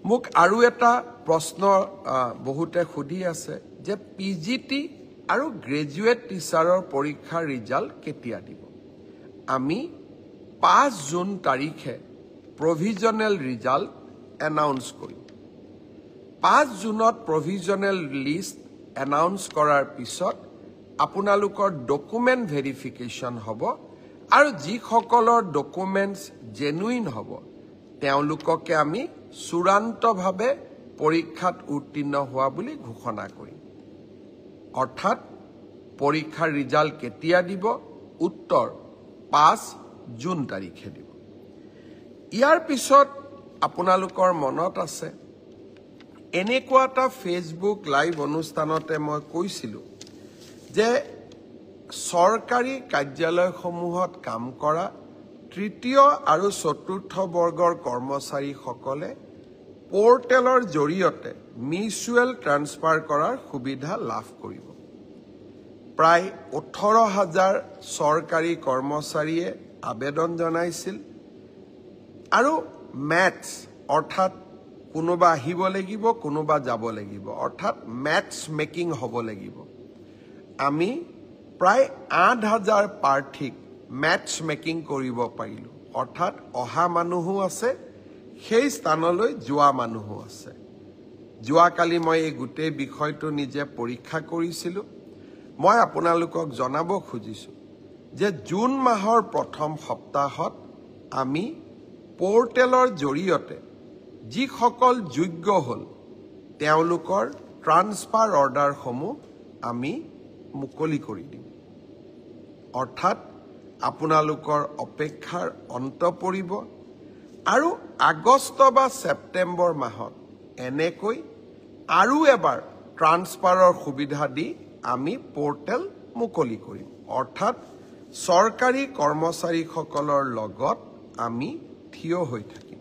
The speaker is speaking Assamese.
মোক আৰু এটা প্ৰশ্ন বহুতে সুধি আছে যে পিজিটি আৰু গ্ৰেজুৱেট টিচাৰৰ পৰীক্ষাৰ ৰিজাল্ট কেতিয়া দিব আমি 5 জুন তাৰিখে প্ৰভিজনেল ৰিজাল্ট এনাউন্স কৰিম 5 জুনত প্ৰভিজনেল লিষ্ট এনাউন্স কৰাৰ পিছত আপোনালোকৰ ডকুমেন্ট ভেৰিফিকেশ্যন হ'ব আৰু যিসকলৰ ডকুমেন্টছ জেনুইন হ'ব তেওঁলোককে আমি চূড়ান্তভাৱে পৰীক্ষাত উত্তীৰ্ণ হোৱা বুলি ঘোষণা কৰিম অৰ্থাৎ পৰীক্ষাৰ ৰিজাল্ট কেতিয়া দিব উত্তৰ 5 জুন তাৰিখে দিব ইয়াৰ পিছত আপোনালোকৰ মনত আছে এনেকুৱা এটা ফেসবুক লাইভ অনুষ্ঠানতে মই কৈছিলো যে সৰকাৰী কাৰ্যালয়সমূহত কাম কৰা তৃতীয় আৰু চতুৰ্থ বৰ্গৰ কৰ্মচাৰীসকলে পোৰ্টেলৰ জৰিয়তে মিউচুৱেল ট্ৰান্সফাৰ কৰাৰ সুবিধা লাভ কৰিব প্ৰায় 18000 সৰকাৰী কৰ্মচাৰীয়ে আবেদন জনাইছিল আৰু ম্যাথছ অৰ্থাৎ কোনোবা আহিব লাগিব কোনোবা যাব লাগিব অৰ্থাৎ ম্যাথছ মেকিং হ'ব লাগিব আমি প্ৰায় 8000 প্ৰাৰ্থীক ম্যাথছ মেকিং কৰিব পাৰিলো অৰ্থাৎ অহা মানুহো আছে সেই স্থানলৈ যোৱা মানুহো আছে যোৱাকালি মই এই গোটেই বিষয়টো নিজে পৰীক্ষা কৰিছিলো মই আপোনালোকক জনাব খুজিছো যে জুন মাহৰ প্ৰথম সপ্তাহত আমি পোৰ্টেলৰ জৰিয়তে যিসকল যোগ্য হল তেওঁলোকৰ ট্ৰান্সফাৰ অৰ্ডাৰসমূহ আমি মুকলি কৰি দিম অৰ্থাৎ আপোনালোকৰ অপেক্ষাৰ অন্ত পৰিব আৰু আগষ্ট বা ছেপ্টেম্বৰ মাহত এনেকৈ আৰু এবাৰ ট্ৰান্সফাৰৰ সুবিধা দি আমি পোৰ্টেল মুকলি কৰিম অৰ্থাৎ সৰকাৰী কৰ্মচাৰীসকলৰ লগত আমি থিয় হৈ থাকিম